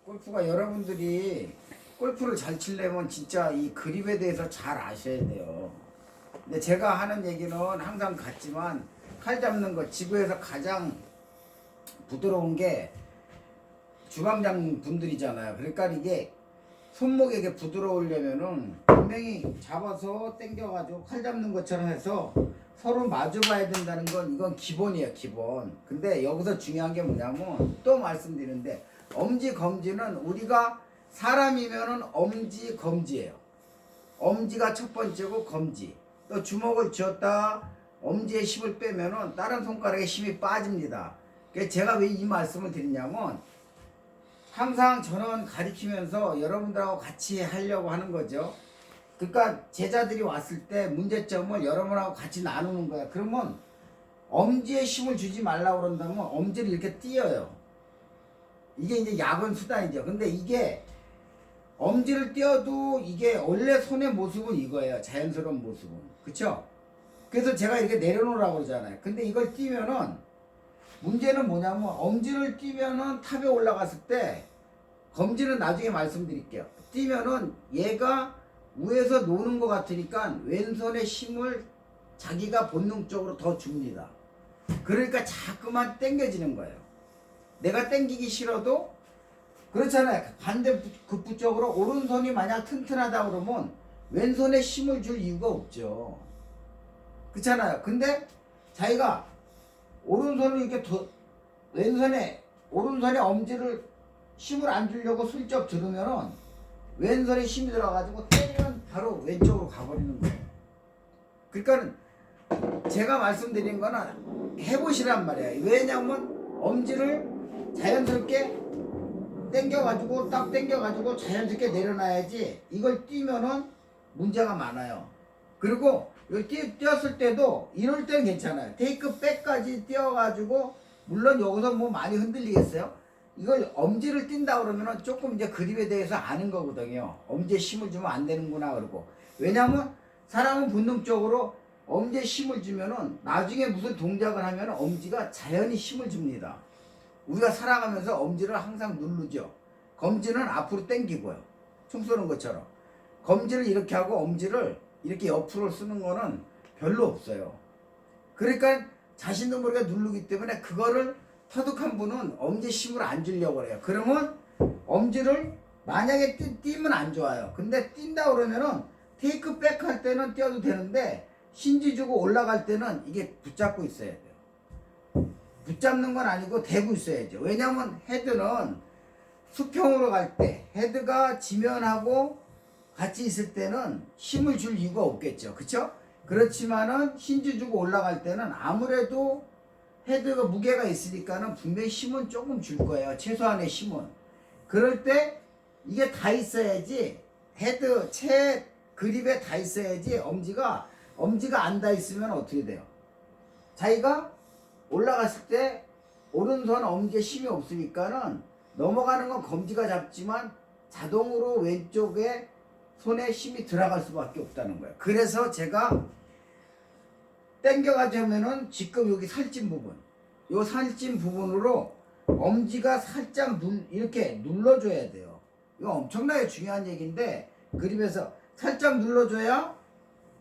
골프가 여러분들이 골프를 잘 치려면 진짜 이 그립에 대해서 잘 아셔야 돼요. 근데 제가 하는 얘기는 항상 같지만 칼 잡는 거 지구에서 가장 부드러운 게 주방장 분들이잖아요. 그러니까 이게 손목이 이게 부드러우려면은 분명히 잡아서 당겨가지고 칼 잡는 것처럼 해서 서로 마주봐야 된다는 건 이건 기본이에요, 기본. 근데 여기서 중요한 게 뭐냐면 또 말씀드리는데 엄지 검지는 우리가 사람이면은 엄지 검지예요. 엄지가 첫 번째고 검지. 또 주먹을 쥐었다 엄지에 힘을 빼면은 다른 손가락에 힘이 빠집니다. 그래서 제가 왜 이 말씀을 드리냐면 항상 저는 가르치면서 여러분들하고 같이 하려고 하는 거죠. 그러니까 제자들이 왔을 때 문제점을 여러분하고 같이 나누는 거야. 그러면 엄지에 힘을 주지 말라고 그런다면 엄지를 이렇게 띄어요. 이게 이제 야근 수단이죠. 근데 이게 엄지를 띄어도 이게 원래 손의 모습은 이거예요. 자연스러운 모습은. 그쵸? 그래서 제가 이렇게 내려놓으라고 그러잖아요. 근데 이걸 띄면은 문제는 뭐냐면 엄지를 띄면은 탑에 올라갔을 때 검지는 나중에 말씀드릴게요. 띄면은 얘가 위에서 노는 것 같으니까 왼손에 힘을 자기가 본능적으로 더 줍니다. 그러니까 자꾸만 당겨지는 거예요. 내가 당기기 싫어도 그렇잖아요. 반대 급부 쪽으로 오른손이 만약 튼튼하다 그러면 왼손에 힘을 줄 이유가 없죠. 그렇잖아요. 근데 자기가 오른손을 이렇게 오른손에 엄지를 힘을 안 주려고 슬쩍 들으면은 왼손에 힘이 들어가지고 때리면 바로 왼쪽으로 가버리는 거예요. 그러니까는 제가 말씀드린 거는 해보시란 말이에요. 왜냐면 엄지를 자연스럽게 당겨가지고 딱 당겨가지고 자연스럽게 내려놔야지 이걸 띄면은 문제가 많아요. 그리고 뛰었을 때도 이럴 때는 괜찮아요. 테이크 백까지 뛰어가지고 물론 여기서 뭐 많이 흔들리겠어요. 이걸 엄지를 띈다 그러면은 조금 이제 그립에 대해서 아는 거거든요. 엄지에 힘을 주면 안 되는구나 그러고. 왜냐면 사람은 본능적으로 엄지에 힘을 주면은 나중에 무슨 동작을 하면 엄지가 자연히 힘을 줍니다. 우리가 살아가면서 엄지를 항상 누르죠. 검지는 앞으로 당기고요. 총 쏘는 것처럼. 검지를 이렇게 하고 엄지를 이렇게 옆으로 쓰는 거는 별로 없어요. 그러니까 자신도 모르게 누르기 때문에 그거를 터득한 분은 엄지 힘을 안 주려고 그래요. 그러면 엄지를 만약에 띄면 안 좋아요. 근데 뛴다 그러면은 테이크 백 할 때는 띄어도 되는데 힌지 주고 올라갈 때는 이게 붙잡고 있어야 돼요. 붙잡는 건 아니고 대고 있어야죠. 왜냐면 헤드는 수평으로 갈 때 헤드가 지면하고 같이 있을 때는 힘을 줄 이유가 없겠죠. 그쵸? 그렇지만은 힌지 주고 올라갈 때는 아무래도 헤드가 무게가 있으니까는 분명히 힘은 조금 줄 거예요. 최소한의 힘은. 그럴 때 이게 다 있어야지 헤드 채 그립에 다 있어야지 엄지가 안 다 있으면 어떻게 돼요? 자기가 올라갔을 때 오른손 엄지에 힘이 없으니까는 넘어가는 건 검지가 잡지만 자동으로 왼쪽에 손에 힘이 들어갈 수밖에 없다는 거예요. 그래서 제가 당겨가지고 하면은 지금 여기 살찐 부분, 요 살찐 부분으로 엄지가 살짝 이렇게 눌러줘야 돼요. 이거 엄청나게 중요한 얘기인데 그립에서 살짝 눌러줘야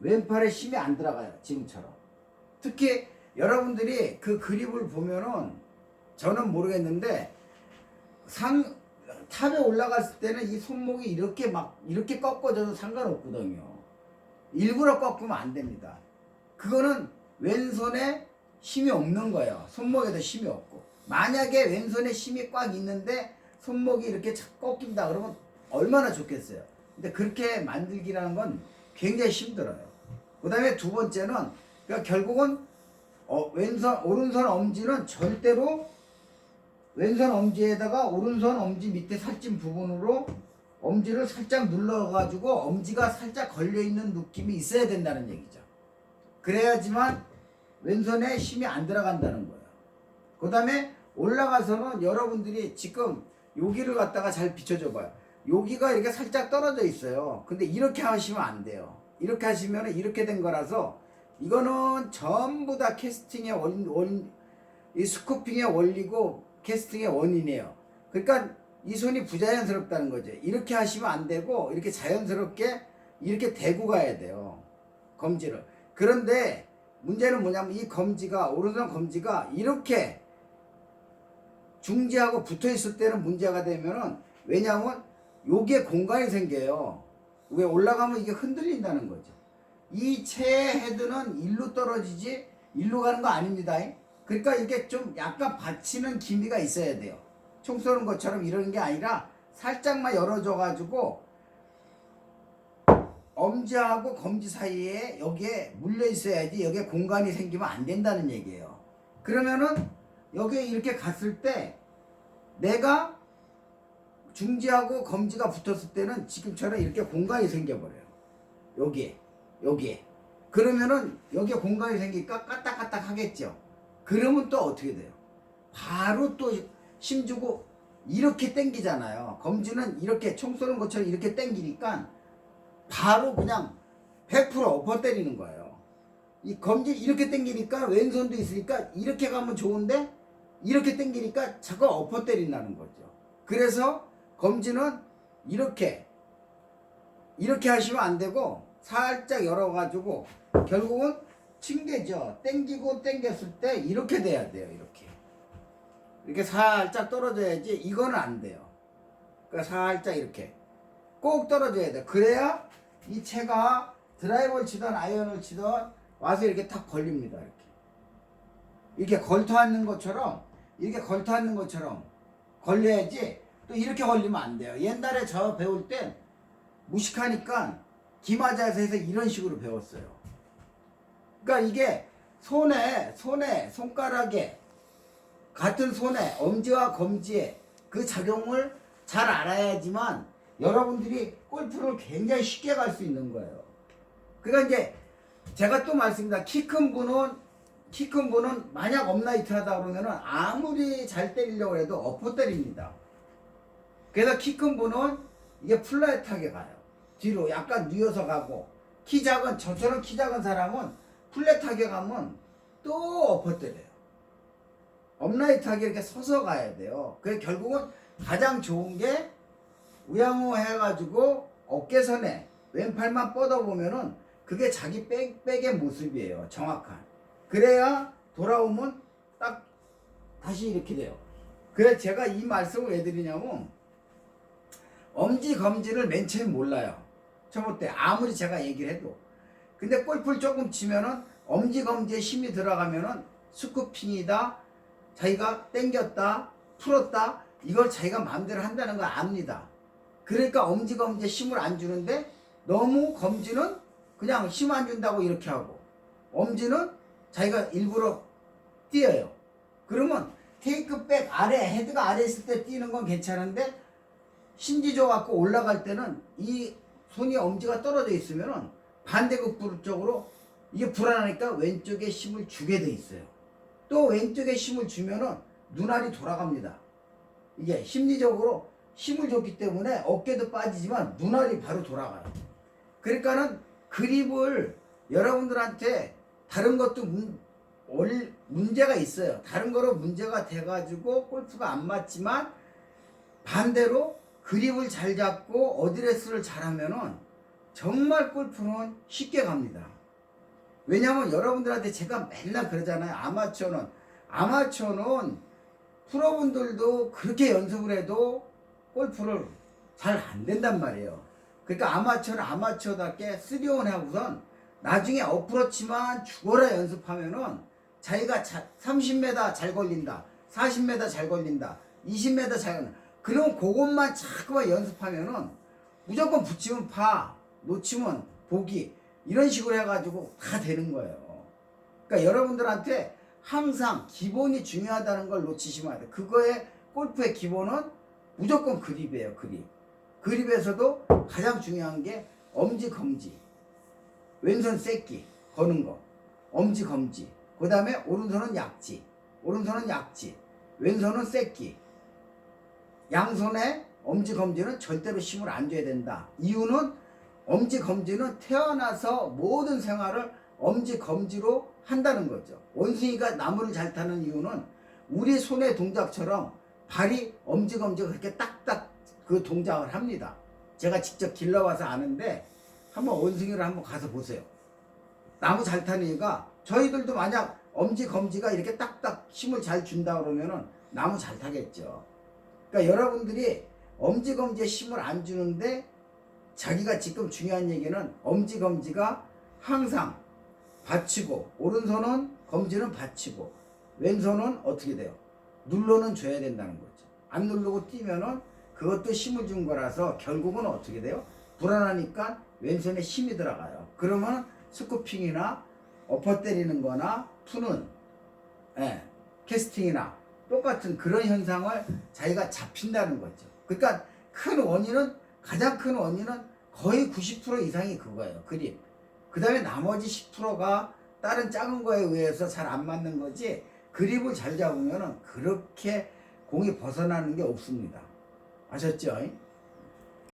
왼팔에 힘이 안 들어가요. 지금처럼. 특히 여러분들이 그 그립을 보면은 저는 모르겠는데 탑에 올라갔을 때는 이 손목이 이렇게 꺾어져도 상관없거든요. 일부러 꺾으면 안 됩니다. 그거는 왼손에 힘이 없는 거예요. 손목에도 힘이 없고. 만약에 왼손에 힘이 꽉 있는데 손목이 이렇게 꺾인다 그러면 얼마나 좋겠어요. 근데 그렇게 만들기라는 건 굉장히 힘들어요. 그 다음에 두 번째는 그러니까 결국은 오른손 엄지는 절대로 왼손 엄지에다가 오른손 엄지 밑에 살찐 부분으로 엄지를 살짝 눌러가지고 엄지가 살짝 걸려있는 느낌이 있어야 된다는 얘기죠. 그래야지만 왼손에 힘이 안 들어간다는 거예요. 그 다음에 올라가서는 여러분들이 지금 여기를 갖다가 잘 비춰줘 봐요. 여기가 이렇게 살짝 떨어져 있어요. 근데 이렇게 하시면 안 돼요. 이렇게 하시면 이렇게 된 거라서 이거는 전부 다 캐스팅의 이 스쿠핑의 원리고 캐스팅의 원인이에요. 그러니까 이 손이 부자연스럽다는 거죠. 이렇게 하시면 안 되고 이렇게 자연스럽게 이렇게 대고 가야 돼요. 검지를. 그런데 문제는 뭐냐면 이 검지가 오른손 검지가 이렇게 중지하고 붙어 있을 때는 문제가 되면은 왜냐하면 요게 공간이 생겨요. 왜 올라가면 이게 흔들린다는 거죠. 이 채의 헤드는 일로 떨어지지 일로 가는 거 아닙니다. 그러니까 이게 좀 약간 받치는 기미가 있어야 돼요. 총 쏘는 것처럼 이러는 게 아니라 살짝만 열어줘 가지고 엄지하고 검지 사이에 여기에 물려 있어야지 여기에 공간이 생기면 안 된다는 얘기예요. 그러면은 여기에 이렇게 갔을 때 내가 중지하고 검지가 붙었을 때는 지금처럼 이렇게 공간이 생겨버려요. 여기에. 그러면은 여기에 공간이 생기니까 까딱까딱 하겠죠. 그러면 또 어떻게 돼요? 바로 또 힘주고 이렇게 당기잖아요. 검지는 이렇게 총 쏘는 것처럼 이렇게 당기니까 바로 그냥 100% 엎어 때리는 거예요. 이 검지 이렇게 당기니까 왼손도 있으니까 이렇게 가면 좋은데 이렇게 당기니까 자꾸 엎어 때린다는 거죠. 그래서 검지는 이렇게 하시면 안 되고 살짝 열어가지고 결국은 튕겨져. 당기고 당겼을 때 이렇게 돼야 돼요. 이렇게 살짝 떨어져야지. 이거는 안 돼요. 그러니까 살짝 이렇게 꼭 떨어져야 돼. 그래야 이 채가 드라이버를 치던 아이언을 치던 와서 이렇게 탁 걸립니다. 이렇게 걸터 앉는 것처럼 걸려야지. 또 이렇게 걸리면 안 돼요. 옛날에 저 배울 땐 무식하니까 기마자세에서 이런 식으로 배웠어요. 그러니까 이게 손가락에 같은 손에 엄지와 검지의 그 작용을 잘 알아야지만 여러분들이 골프를 굉장히 쉽게 갈 수 있는 거예요. 그러니까 이제 제가 또 말씀드립니다. 키 큰 분은 만약 업라이트 하다 그러면은 아무리 잘 때리려고 해도 엎어 때립니다. 그래서 키 큰 분은 이게 플랫하게 가요. 뒤로 약간 뉘어서 가고 저처럼 키 작은 사람은 플랫하게 가면 또 엎어 때려요. 업라이트하게 이렇게 서서 가야 돼요. 그래서 결국은 가장 좋은 게 우양호 해가지고 어깨선에 왼팔만 뻗어보면은 그게 자기 백의 모습이에요. 정확한. 그래야 돌아오면 딱 다시 이렇게 돼요. 그래서 제가 이 말씀을 왜 드리냐면 엄지 검지를 맨 처음 몰라요. 초보 때 아무리 제가 얘기를 해도. 근데 골프를 조금 치면은 엄지 검지에 힘이 들어가면은 스쿠핑이다, 자기가 당겼다, 풀었다, 이걸 자기가 마음대로 한다는 걸 압니다. 그러니까 엄지 검지에 힘을 안 주는데 너무 검지는 그냥 힘 안 준다고 이렇게 하고 엄지는 자기가 일부러 뛰어요. 그러면 테이크백 아래, 헤드가 아래 있을 때 뛰는 건 괜찮은데 힘지 줘갖고 올라갈 때는 이 손이 엄지가 떨어져 있으면은 반대극부 쪽으로 이게 불안하니까 왼쪽에 힘을 주게 돼 있어요. 또 왼쪽에 힘을 주면은 눈알이 돌아갑니다. 이게 심리적으로 힘을 줬기 때문에 어깨도 빠지지만 눈알이 바로 돌아가요. 그러니까는 그립을 여러분들한테 다른 것도 문제가 있어요. 다른 거로 문제가 돼가지고 골프가 안 맞지만 반대로 그립을 잘 잡고 어드레스를 잘하면은 정말 골프는 쉽게 갑니다. 왜냐면 여러분들한테 제가 맨날 그러잖아요. 아마추어는 프로분들도 그렇게 연습을 해도 골프를 잘 안 된단 말이에요. 그러니까 아마추어는 아마추어답게 3온 하고선 나중에 어프로치만 죽어라 연습하면은 자기가 30m 잘 걸린다, 40m 잘 걸린다, 20m 잘 걸린다. 그럼 그것만 자꾸만 연습하면은 무조건 붙이면 파, 놓치면 보기, 이런 식으로 해가지고 다 되는 거예요. 그러니까 여러분들한테 항상 기본이 중요하다는 걸 놓치시면 안 돼요. 그거의 골프의 기본은 무조건 그립이에요. 그립에서도 가장 중요한 게 엄지 검지, 왼손 쐐기 거는 거, 엄지 검지, 그 다음에 오른손은 약지, 왼손은 쐐기. 양손에 엄지 검지는 절대로 힘을 안 줘야 된다. 이유는 엄지 검지는 태어나서 모든 생활을 엄지 검지로 한다는 거죠. 원숭이가 나무를 잘 타는 이유는 우리 손의 동작처럼 발이 엄지검지가 그렇게 딱딱 그 동작을 합니다. 제가 직접 길러와서 아는데 한번 원숭이를 한번 가서 보세요. 나무 잘 타는 이유가 저희들도 만약 엄지검지가 이렇게 딱딱 힘을 잘 준다 그러면은 나무 잘 타겠죠. 그러니까 여러분들이 엄지검지에 힘을 안 주는데 자기가 지금 중요한 얘기는 엄지검지가 항상 받치고 오른손은 검지는 받치고 왼손은 어떻게 돼요? 눌러는 줘야 된다는 거죠. 안 누르고 뛰면은 그것도 힘을 준 거라서 결국은 어떻게 돼요? 불안하니까 왼손에 힘이 들어가요. 그러면 스쿠핑이나 엎어 때리는 거나 푸는 캐스팅이나 똑같은 그런 현상을 자기가 잡힌다는 거죠. 그러니까 가장 큰 원인은 거의 90% 이상이 그거예요. 그립. 그 다음에 나머지 10%가 다른 작은 거에 의해서 잘 안 맞는 거지 그립을 잘 잡으면 그렇게 공이 벗어나는 게 없습니다. 아셨죠?